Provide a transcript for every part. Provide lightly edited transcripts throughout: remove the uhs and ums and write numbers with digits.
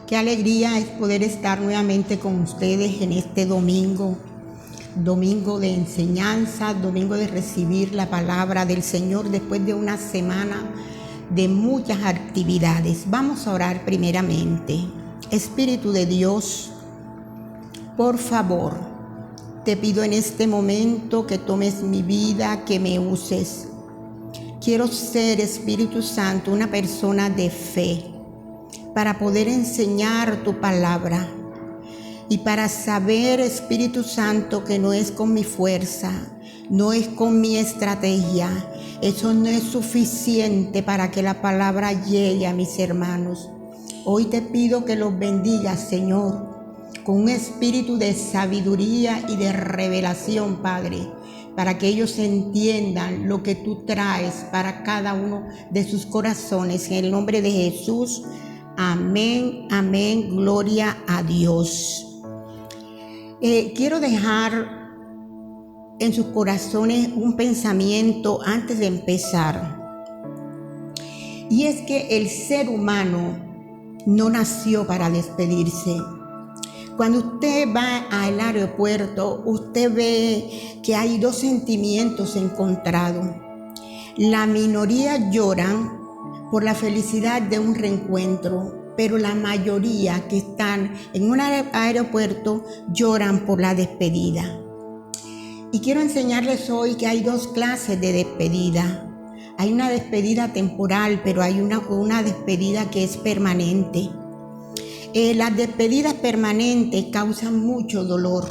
Qué alegría es poder estar nuevamente con ustedes en este domingo de enseñanza, domingo de recibir la palabra del Señor después de una semana de muchas actividades. Vamos a orar primeramente. Espíritu de Dios, por favor, te pido en este momento que tomes mi vida, que me uses. Quiero ser, Espíritu Santo, una persona de fe para poder enseñar tu palabra y para saber, Espíritu Santo, que no es con mi fuerza, no es con mi estrategia. Eso no es suficiente para que la palabra llegue a mis hermanos. Hoy te pido que los bendigas, Señor, con un espíritu de sabiduría y de revelación, Padre, para que ellos entiendan lo que tú traes para cada uno de sus corazones. En el nombre de Jesús, amén, amén, gloria a Dios. Quiero dejar en sus corazones un pensamiento antes de empezar. Y es que el ser humano no nació para despedirse. Cuando usted va al aeropuerto, usted ve que hay dos sentimientos encontrados. La minoría lloran por la felicidad de un reencuentro, pero la mayoría que están en un aeropuerto lloran por la despedida. Y quiero enseñarles hoy que hay dos clases de despedida. Hay una despedida temporal, pero hay una despedida que es permanente. Las despedidas permanentes causan mucho dolor,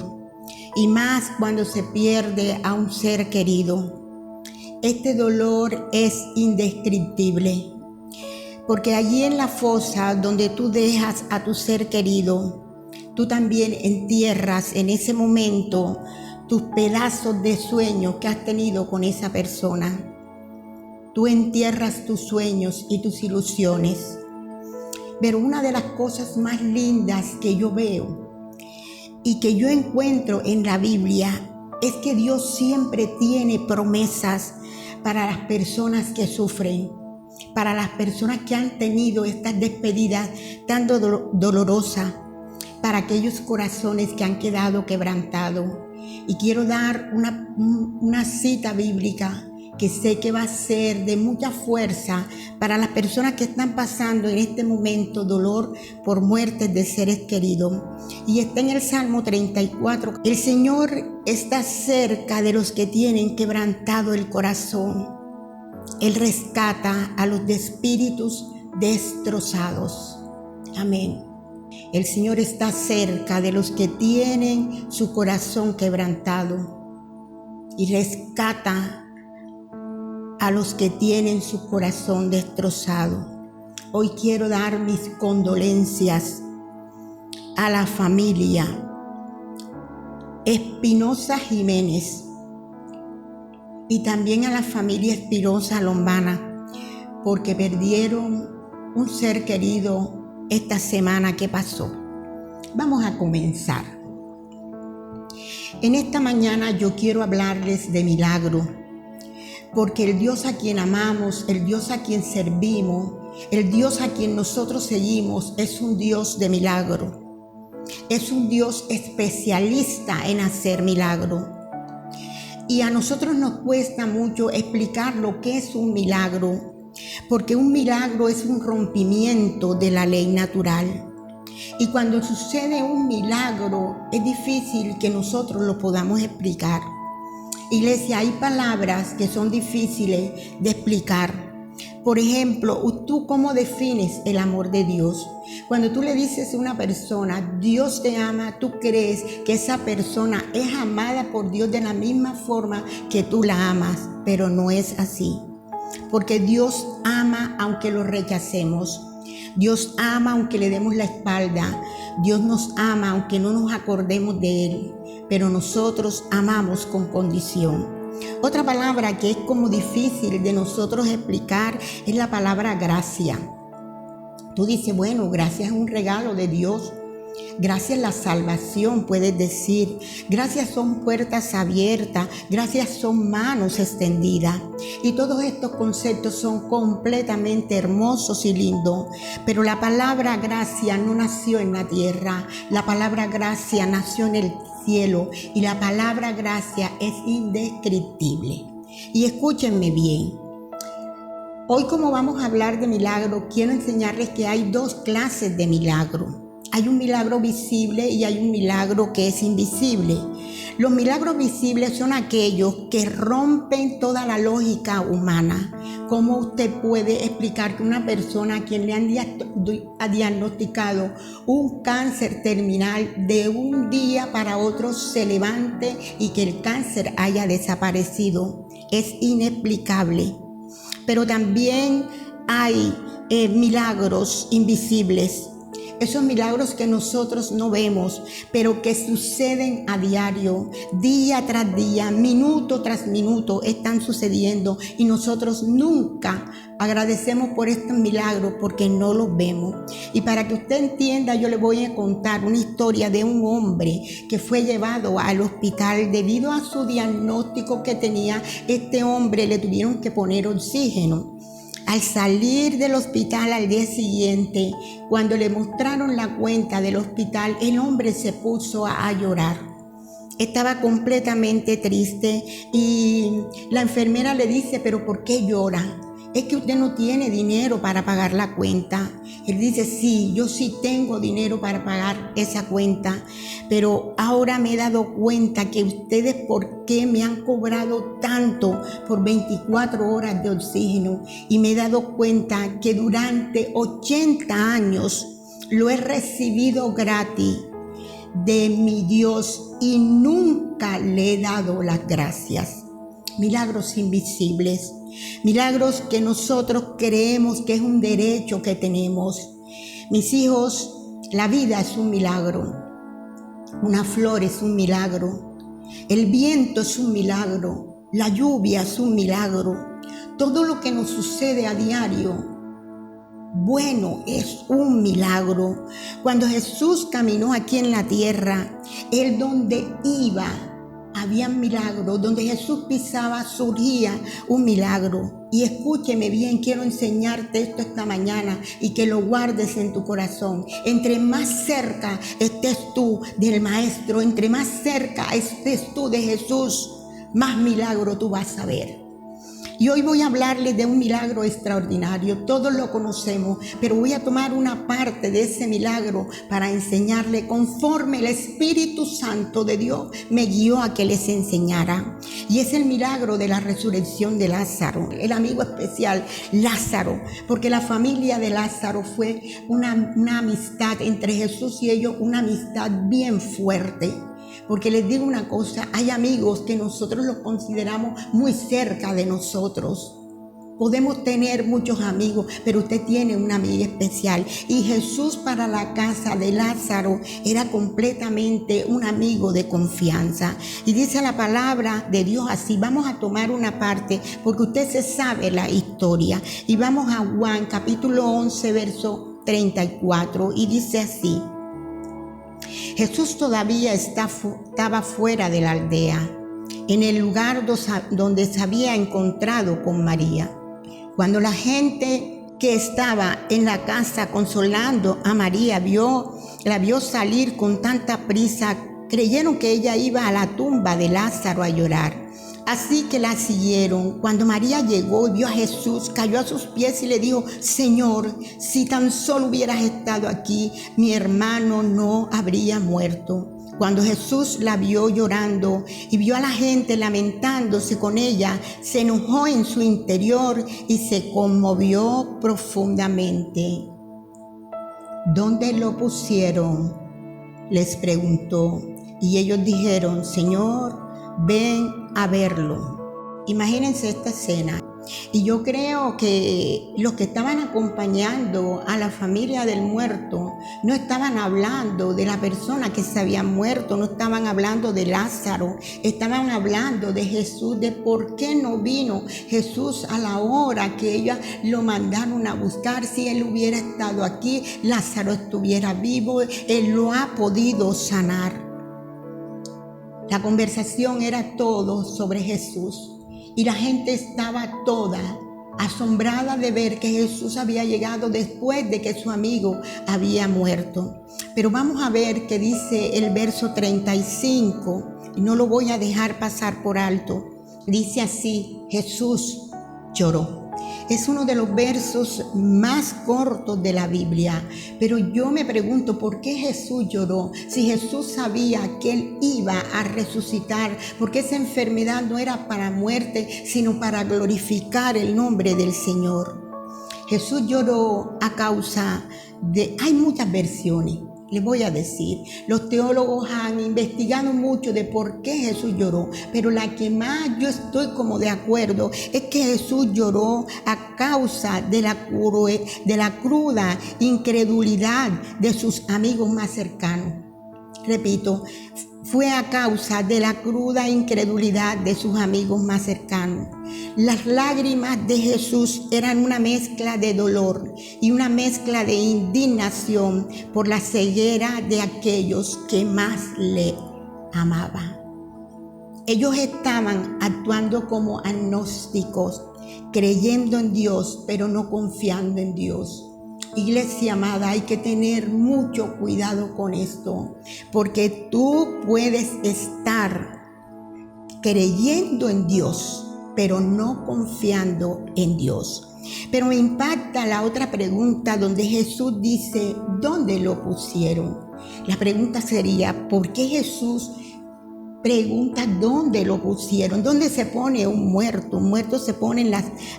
y más cuando se pierde a un ser querido. Este dolor es indescriptible, porque allí en la fosa donde tú dejas a tu ser querido, tú también entierras en ese momento tus pedazos de sueños que has tenido con esa persona. Tú entierras tus sueños y tus ilusiones. Pero una de las cosas más lindas que yo veo y que yo encuentro en la Biblia es que Dios siempre tiene promesas para las personas que sufren, para las personas que han tenido estas despedidas tan dolorosas, para aquellos corazones que han quedado quebrantados. Y quiero dar una cita bíblica que sé que va a ser de mucha fuerza para las personas que están pasando en este momento dolor por muertes de seres queridos. Y está en el Salmo 34. El Señor está cerca de los que tienen quebrantado el corazón. Él rescata a los de espíritus destrozados. Amén. El Señor está cerca de los que tienen su corazón quebrantado y rescata a los que tienen su corazón destrozado. Hoy quiero dar mis condolencias a la familia Espinosa Jiménez y también a la familia Espinosa Lombana, porque perdieron un ser querido esta semana que pasó. Vamos a comenzar. En esta mañana yo quiero hablarles de milagro, porque el Dios a quien amamos, el Dios a quien servimos, el Dios a quien nosotros seguimos es un Dios de milagro. Es un Dios especialista en hacer milagro. Y a nosotros nos cuesta mucho explicar lo que es un milagro, porque un milagro es un rompimiento de la ley natural. Y cuando sucede un milagro, es difícil que nosotros lo podamos explicar. Iglesia, hay palabras que son difíciles de explicar. Por ejemplo, ¿tú cómo defines el amor de Dios? Cuando tú le dices a una persona, Dios te ama, tú crees que esa persona es amada por Dios de la misma forma que tú la amas, pero no es así. Porque Dios ama aunque lo rechacemos. Dios ama aunque le demos la espalda. Dios nos ama aunque no nos acordemos de Él. Pero nosotros amamos con condición. Otra palabra que es como difícil de nosotros explicar es la palabra gracia. Tú dices, bueno, gracia es un regalo de Dios. Gracias la salvación, puedes decir. Gracias son puertas abiertas. Gracias son manos extendidas. Y todos estos conceptos son completamente hermosos y lindos. Pero la palabra gracia no nació en la tierra. La palabra gracia nació en el cielo. Y la palabra gracia es indescriptible. Y escúchenme bien. Hoy, como vamos a hablar de milagro, quiero enseñarles que hay dos clases de milagro. Hay un milagro visible y hay un milagro que es invisible. Los milagros visibles son aquellos que rompen toda la lógica humana. ¿Cómo usted puede explicar que una persona a quien le han diagnosticado un cáncer terminal de un día para otro se levante y que el cáncer haya desaparecido? Es inexplicable. Pero también hay milagros invisibles. Esos milagros que nosotros no vemos, pero que suceden a diario, día tras día, minuto tras minuto, están sucediendo y nosotros nunca agradecemos por estos milagros porque no los vemos. Y para que usted entienda, yo le voy a contar una historia de un hombre que fue llevado al hospital debido a su diagnóstico que tenía. Este hombre le tuvieron que poner oxígeno. Al salir del hospital al día siguiente, cuando le mostraron la cuenta del hospital, el hombre se puso a llorar. Estaba completamente triste y la enfermera le dice, ¿pero por qué llora? Es que usted no tiene dinero para pagar la cuenta. Él dice, sí, yo sí tengo dinero para pagar esa cuenta, pero ahora me he dado cuenta que ustedes, ¿por qué me han cobrado tanto por 24 horas de oxígeno? Y me he dado cuenta que durante 80 años lo he recibido gratis de mi Dios y nunca le he dado las gracias. Milagros invisibles. Milagros que nosotros creemos que es un derecho que tenemos. Mis hijos, la vida es un milagro. Una flor es un milagro. El viento es un milagro. La lluvia es un milagro. Todo lo que nos sucede a diario, bueno, es un milagro. Cuando Jesús caminó aquí en la tierra, Él donde iba, había milagros. Donde Jesús pisaba, surgía un milagro. Y escúcheme bien, quiero enseñarte esto esta mañana y que lo guardes en tu corazón. Entre más cerca estés tú del Maestro, entre más cerca estés tú de Jesús, más milagro tú vas a ver. Y hoy voy a hablarles de un milagro extraordinario. Todos lo conocemos, pero voy a tomar una parte de ese milagro para enseñarle conforme el Espíritu Santo de Dios me guió a que les enseñara. Y es el milagro de la resurrección de Lázaro, el amigo especial Lázaro, porque la familia de Lázaro fue una amistad entre Jesús y ellos, una amistad bien fuerte. Porque les digo una cosa, hay amigos que nosotros los consideramos muy cerca de nosotros. Podemos tener muchos amigos, pero usted tiene una amiga especial. Y Jesús para la casa de Lázaro era completamente un amigo de confianza. Y dice la palabra de Dios así. Vamos a tomar una parte porque usted se sabe la historia. Y vamos a Juan capítulo 11, verso 34. Y dice así. Jesús todavía estaba fuera de la aldea, en el lugar donde se había encontrado con María. Cuando la gente que estaba en la casa consolando a María la vio salir con tanta prisa, creyeron que ella iba a la tumba de Lázaro a llorar. Así que la siguieron. Cuando María llegó y vio a Jesús, cayó a sus pies y le dijo, Señor, si tan solo hubieras estado aquí, mi hermano no habría muerto. Cuando Jesús la vio llorando y vio a la gente lamentándose con ella, se enojó en su interior y se conmovió profundamente. ¿Dónde lo pusieron?, les preguntó. Y ellos dijeron, Señor, ven a verlo. Imagínense esta escena. Y yo creo que los que estaban acompañando a la familia del muerto no estaban hablando de la persona que se había muerto, no estaban hablando de Lázaro, estaban hablando de Jesús, de por qué no vino Jesús a la hora que ellos lo mandaron a buscar. Si él hubiera estado aquí, Lázaro estuviera vivo, él lo ha podido sanar. La conversación era todo sobre Jesús. Y la gente estaba toda asombrada de ver que Jesús había llegado después de que su amigo había muerto. Pero vamos a ver qué dice el verso 35, y no lo voy a dejar pasar por alto. Dice así: Jesús lloró. Es uno de los versos más cortos de la Biblia, pero yo me pregunto por qué Jesús lloró. Si Jesús sabía que él iba a resucitar, porque esa enfermedad no era para muerte, sino para glorificar el nombre del Señor. Jesús lloró a causa de... Hay muchas versiones. Les voy a decir, los teólogos han investigado mucho de por qué Jesús lloró, pero la que más yo estoy como de acuerdo es que Jesús lloró a causa de la cruda incredulidad de sus amigos más cercanos. Repito, fue a causa de la cruda incredulidad de sus amigos más cercanos. Las lágrimas de Jesús eran una mezcla de dolor y una mezcla de indignación por la ceguera de aquellos que más le amaban. Ellos estaban actuando como agnósticos, creyendo en Dios, pero no confiando en Dios. Iglesia amada, hay que tener mucho cuidado con esto, porque tú puedes estar creyendo en Dios, pero no confiando en Dios. Pero me impacta la otra pregunta donde Jesús dice, ¿dónde lo pusieron? La pregunta sería, ¿por qué Jesús pregunta dónde lo pusieron? ¿Dónde se pone un muerto? Un muerto se pone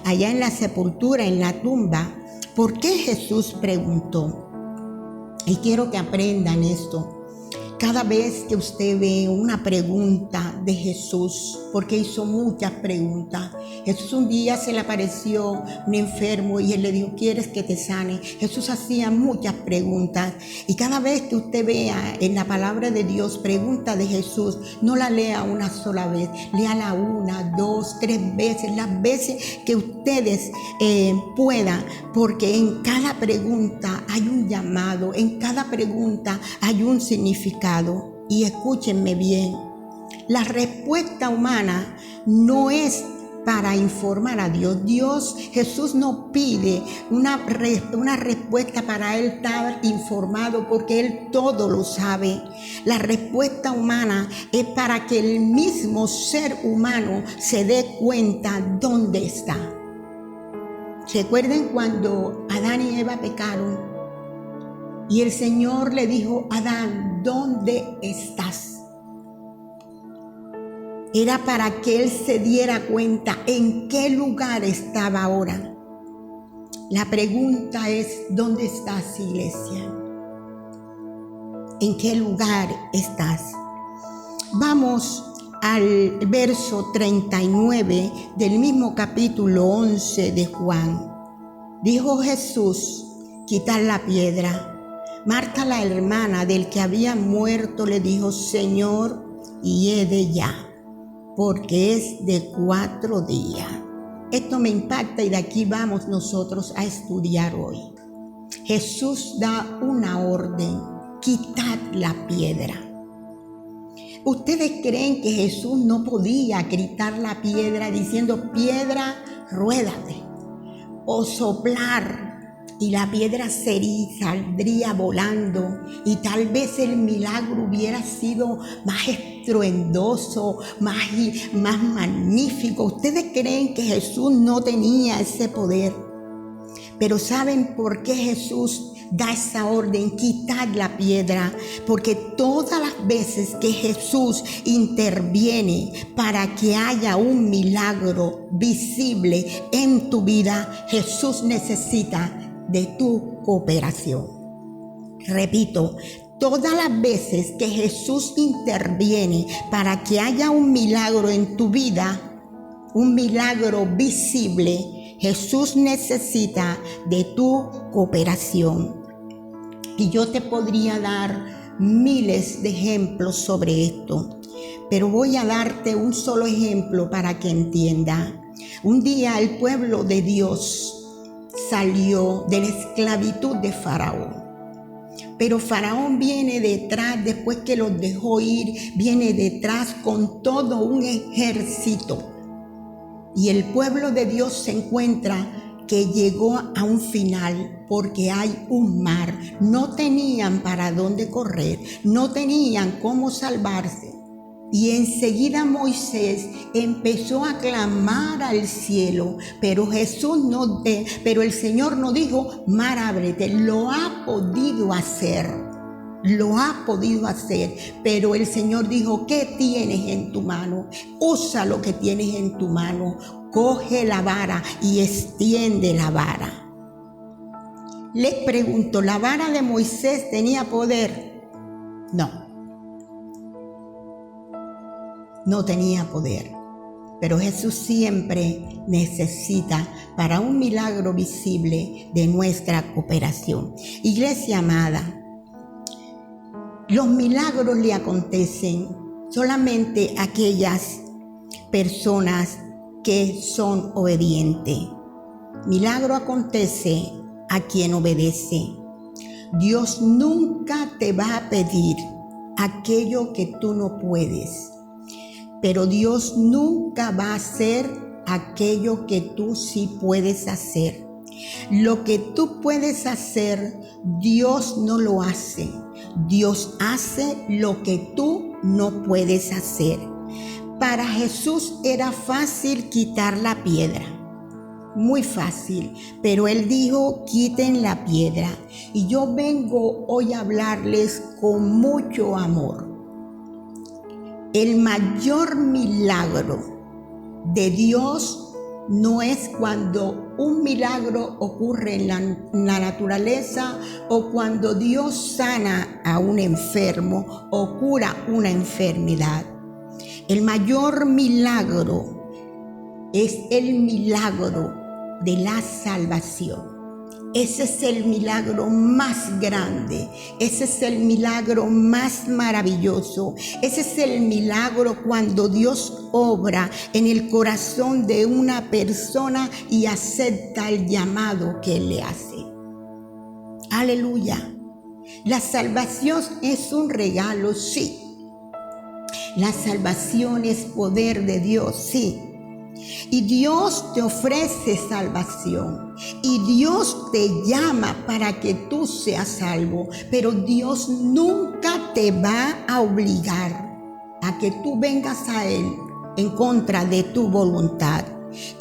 allá en la sepultura, en la tumba. ¿Por qué Jesús preguntó? Y quiero que aprendan esto. Cada vez que usted ve una pregunta de Jesús, porque hizo muchas preguntas. Jesús un día se le apareció un enfermo y él le dijo, ¿quieres que te sane? Jesús hacía muchas preguntas. Y cada vez que usted vea en la palabra de Dios pregunta de Jesús, no la lea una sola vez, léala 1, 2, 3 veces, las veces que ustedes puedan, porque en cada pregunta hay un llamado, en cada pregunta hay un significado. Y escúchenme bien, la respuesta humana no es para informar a Dios. Jesús no pide una respuesta para él estar informado, porque él todo lo sabe. La respuesta humana es para que el mismo ser humano se dé cuenta dónde está. Recuerden cuando Adán y Eva pecaron y el Señor le dijo, Adán, ¿dónde estás? Era para que él se diera cuenta en qué lugar estaba ahora. La pregunta es, ¿dónde estás, iglesia? ¿En qué lugar estás? Vamos al verso 39 del mismo capítulo 11 de Juan. Dijo Jesús, quitad la piedra. Marta, la hermana del que había muerto, le dijo, Señor, hiede ya, porque es de 4 días. Esto me impacta y de aquí vamos nosotros a estudiar hoy. Jesús da una orden, quitad la piedra. ¿Ustedes creen que Jesús no podía gritar la piedra diciendo, piedra, ruédate? O soplar y la piedra saldría volando, y tal vez el milagro hubiera sido más estruendoso, más magnífico? ¿Ustedes creen que Jesús no tenía ese poder? Pero ¿saben por qué Jesús da esa orden, quitad la piedra? Porque todas las veces que Jesús interviene para que haya un milagro visible en tu vida, Jesús necesita de tu cooperación. Repito, todas las veces que Jesús interviene para que haya un milagro en tu vida, un milagro visible, Jesús necesita de tu cooperación. Y yo te podría dar miles de ejemplos sobre esto, pero voy a darte un solo ejemplo para que entienda. Un día el pueblo de Dios salió de la esclavitud de Faraón. Pero Faraón viene detrás, después que los dejó ir, viene detrás con todo un ejército. Y el pueblo de Dios se encuentra que llegó a un final porque hay un mar. No tenían para dónde correr, no tenían cómo salvarse. Y enseguida Moisés empezó a clamar al cielo, pero el Señor no dijo, mar, ábrete. Lo ha podido hacer, pero el Señor dijo, ¿qué tienes en tu mano? Usa lo que tienes en tu mano, coge la vara y extiende la vara. Les pregunto, ¿la vara de Moisés tenía poder? No tenía poder, pero Jesús siempre necesita para un milagro visible de nuestra cooperación. Iglesia amada, los milagros le acontecen solamente a aquellas personas que son obedientes. Milagro acontece a quien obedece. Dios nunca te va a pedir aquello que tú no puedes. Pero Dios nunca va a hacer aquello que tú sí puedes hacer. Lo que tú puedes hacer, Dios no lo hace. Dios hace lo que tú no puedes hacer. Para Jesús era fácil quitar la piedra. Muy fácil, pero Él dijo, quiten la piedra. Y yo vengo hoy a hablarles con mucho amor. El mayor milagro de Dios no es cuando un milagro ocurre en la naturaleza o cuando Dios sana a un enfermo o cura una enfermedad. El mayor milagro es el milagro de la salvación. Ese es el milagro más grande, ese es el milagro más maravilloso, ese es el milagro cuando Dios obra en el corazón de una persona y acepta el llamado que Él le hace. Aleluya. La salvación es un regalo, sí. La salvación es poder de Dios, sí. Y Dios te ofrece salvación y Dios te llama para que tú seas salvo, pero Dios nunca te va a obligar a que tú vengas a Él en contra de tu voluntad.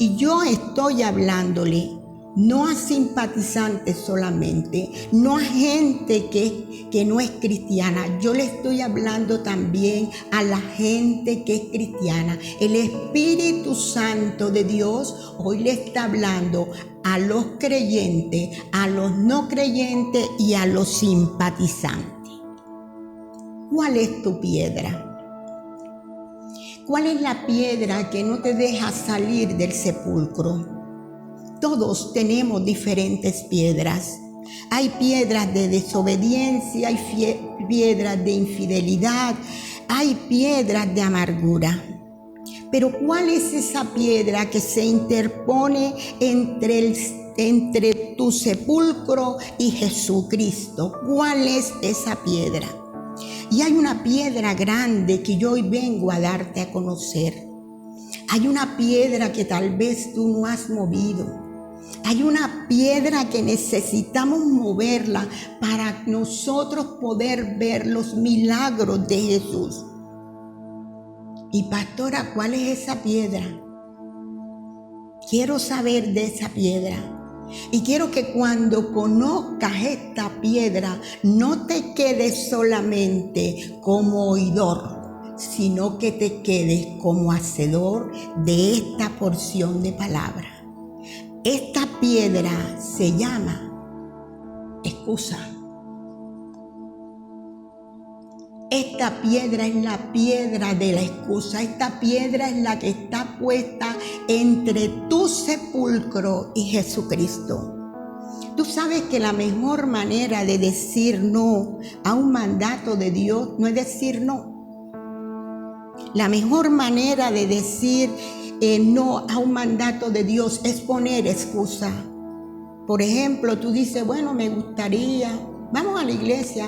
Y yo estoy hablándole no a simpatizantes solamente, no a gente que no es cristiana. Yo le estoy hablando también a la gente que es cristiana. El Espíritu Santo de Dios hoy le está hablando a los creyentes, a los no creyentes y a los simpatizantes. ¿Cuál es tu piedra? ¿Cuál es la piedra que no te deja salir del sepulcro? Todos tenemos diferentes piedras. Hay piedras de desobediencia, hay piedras de infidelidad, hay piedras de amargura. Pero ¿cuál es esa piedra que se interpone entre tu sepulcro y Jesucristo? ¿Cuál es esa piedra? Y hay una piedra grande que yo hoy vengo a darte a conocer. Hay una piedra que tal vez tú no has movido. Hay una piedra que necesitamos moverla para nosotros poder ver los milagros de Jesús. Y pastora, ¿cuál es esa piedra? Quiero saber de esa piedra. Y quiero que cuando conozcas esta piedra, no te quedes solamente como oidor, sino que te quedes como hacedor de esta porción de palabra. Esta piedra se llama excusa. Esta piedra es la piedra de la excusa. Esta piedra es la que está puesta entre tu sepulcro y Jesucristo. Tú sabes que la mejor manera de decir no a un mandato de Dios no es decir no. La mejor manera de decir no a un mandato de Dios es poner excusa. Por ejemplo, tú dices, bueno, me gustaría, vamos a la iglesia,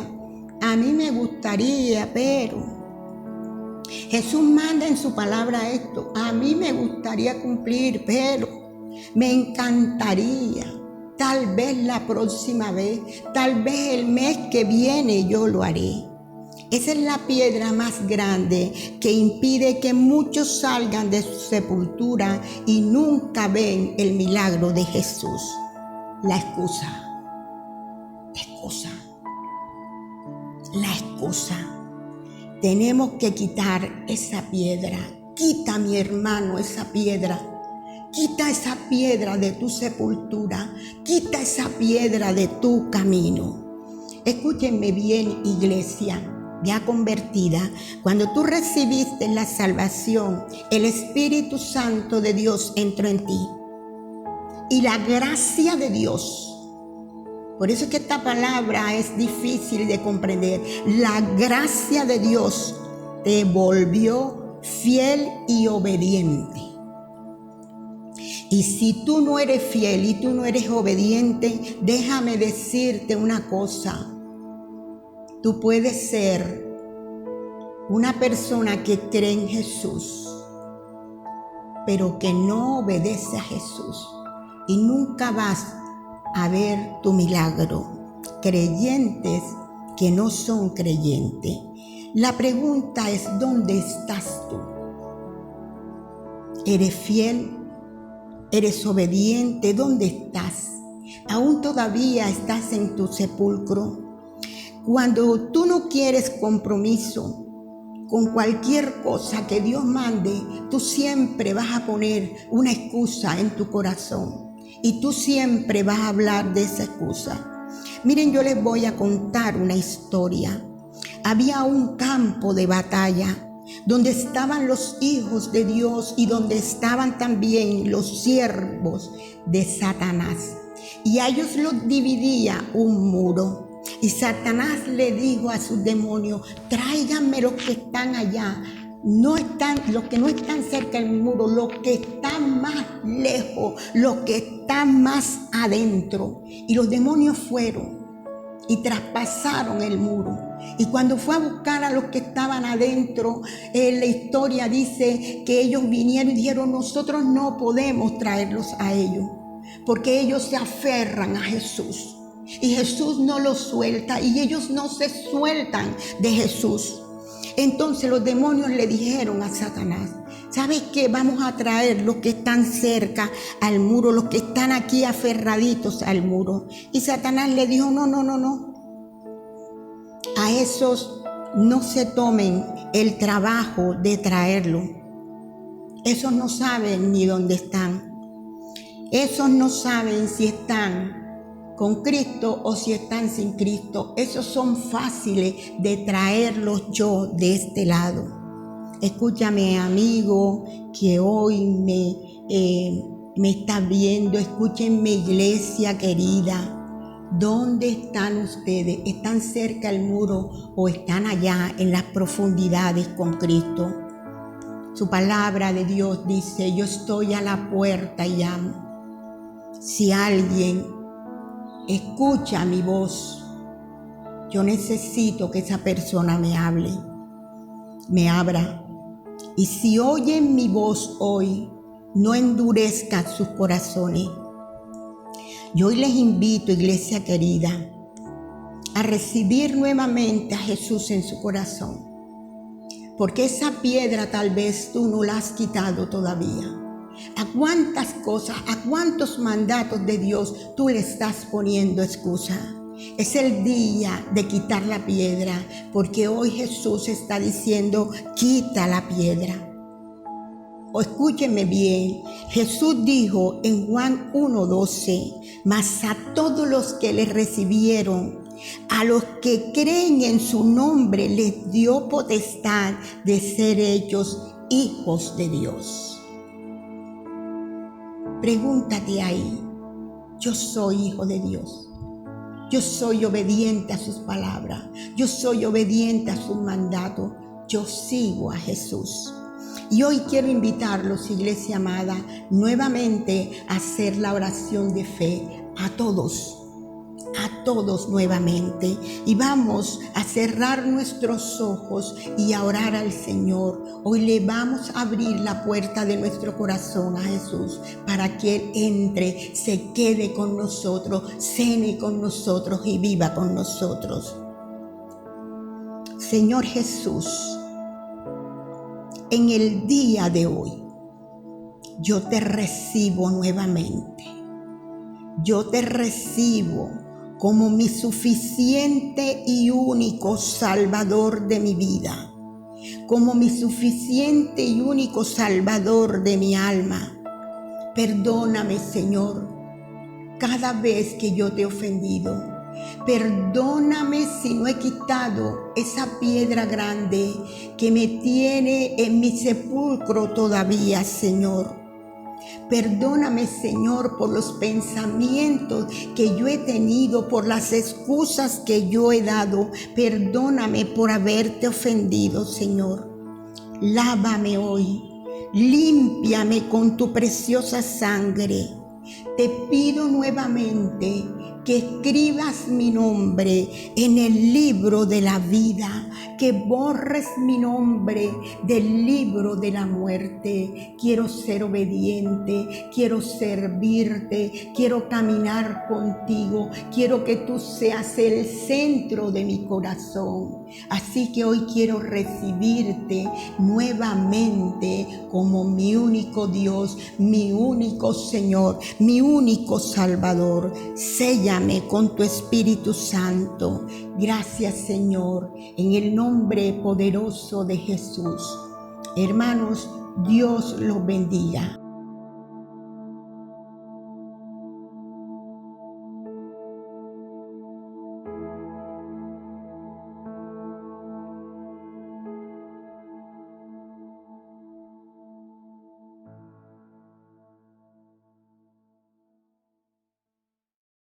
a mí me gustaría, pero Jesús manda en su palabra esto, a mí me gustaría cumplir, pero me encantaría, tal vez la próxima vez, tal vez el mes que viene yo lo haré. Esa es la piedra más grande que impide que muchos salgan de su sepultura y nunca ven el milagro de Jesús. La excusa. La excusa. Tenemos que quitar esa piedra. Quita, mi hermano, esa piedra. Quita esa piedra de tu sepultura. Quita esa piedra de tu camino. Escúchenme bien, iglesia ya convertida. Cuando tú recibiste la salvación, el Espíritu Santo de Dios entró en ti. Y la gracia de Dios. Por eso es que esta palabra es difícil de comprender. La gracia de Dios te volvió fiel y obediente. Y si tú no eres fiel y tú no eres obediente, déjame decirte una cosa. Tú puedes ser una persona que cree en Jesús, pero que no obedece a Jesús. Y nunca vas a ver tu milagro. Creyentes que no son creyentes. La pregunta es, ¿dónde estás tú? ¿Eres fiel? ¿Eres obediente? ¿Dónde estás? ¿Aún todavía estás en tu sepulcro? Cuando tú no quieres compromiso con cualquier cosa que Dios mande, tú siempre vas a poner una excusa en tu corazón. Y tú siempre vas a hablar de esa excusa. Miren, yo les voy a contar una historia. Había un campo de batalla donde estaban los hijos de Dios y donde estaban también los siervos de Satanás. Y a ellos los dividía un muro. Y Satanás le dijo a sus demonios, tráiganme los que están allá. Los que no están cerca del muro, los que están más lejos, los que están más adentro. Y los demonios fueron y traspasaron el muro. Y cuando fue a buscar a los que estaban adentro, la historia dice que ellos vinieron y dijeron, nosotros no podemos traerlos a ellos, porque ellos se aferran a Jesús. Y Jesús no los suelta y ellos no se sueltan de Jesús. Entonces los demonios le dijeron a Satanás, ¿sabes qué? Vamos a traer los que están cerca al muro, los que están aquí aferraditos al muro. Y Satanás le dijo, no. A esos no se tomen el trabajo de traerlo. Esos no saben ni dónde están. Esos no saben si están con Cristo o si están sin Cristo. Esos son fáciles de traerlos yo de este lado. Escúchame, amigo, que hoy me está viendo. Escúchenme, iglesia querida. ¿Dónde están ustedes? ¿Están cerca del muro o están allá en las profundidades con Cristo? Su palabra de Dios dice, yo estoy a la puerta y llamo. Si alguien escucha mi voz, yo necesito que esa persona me hable, me abra. Y si oyen mi voz hoy, no endurezcan sus corazones. Yo hoy les invito, iglesia querida, a recibir nuevamente a Jesús en su corazón. Porque esa piedra tal vez tú no la has quitado todavía. ¿A cuántas cosas, a cuántos mandatos de Dios tú le estás poniendo excusa? Es el día de quitar la piedra, porque hoy Jesús está diciendo, quita la piedra. O escúchenme bien, Jesús dijo en Juan 1:12, mas a todos los que le recibieron, A los que creen en su nombre les dio potestad de ser hechos hijos de Dios. Pregúntate ahí, yo soy hijo de Dios. Yo soy obediente a sus palabras. Yo soy obediente a sus mandatos. Yo sigo a Jesús. Y hoy quiero invitarlos, iglesia amada, nuevamente a hacer la oración de fe a todos nuevamente. Y vamos a cerrar nuestros ojos y a orar al Señor. Hoy le vamos a abrir la puerta de nuestro corazón a Jesús para que Él entre, se quede con nosotros, cene con nosotros y viva con nosotros. Señor Jesús, en el día de hoy, yo te recibo nuevamente. Yo te recibo como mi suficiente y único Salvador de mi vida, como mi suficiente y único Salvador de mi alma. Perdóname, Señor, cada vez que yo te he ofendido. Perdóname si no he quitado esa piedra grande que me tiene en mi sepulcro todavía, Señor. Perdóname, Señor, por los pensamientos que yo he tenido, por las excusas que yo he dado. Perdóname por haberte ofendido, Señor. Lávame hoy, límpiame con tu preciosa sangre. Te pido nuevamente que escribas mi nombre en el libro de la vida, que borres mi nombre del libro de la muerte. Quiero ser obediente, quiero servirte, quiero caminar contigo, quiero que tú seas el centro de mi corazón. Así que hoy quiero recibirte nuevamente como mi único Dios, mi único Señor, mi único Salvador. Séllame con tu Espíritu Santo. Gracias, Señor, en el nombre poderoso de Jesús. Hermanos, Dios los bendiga.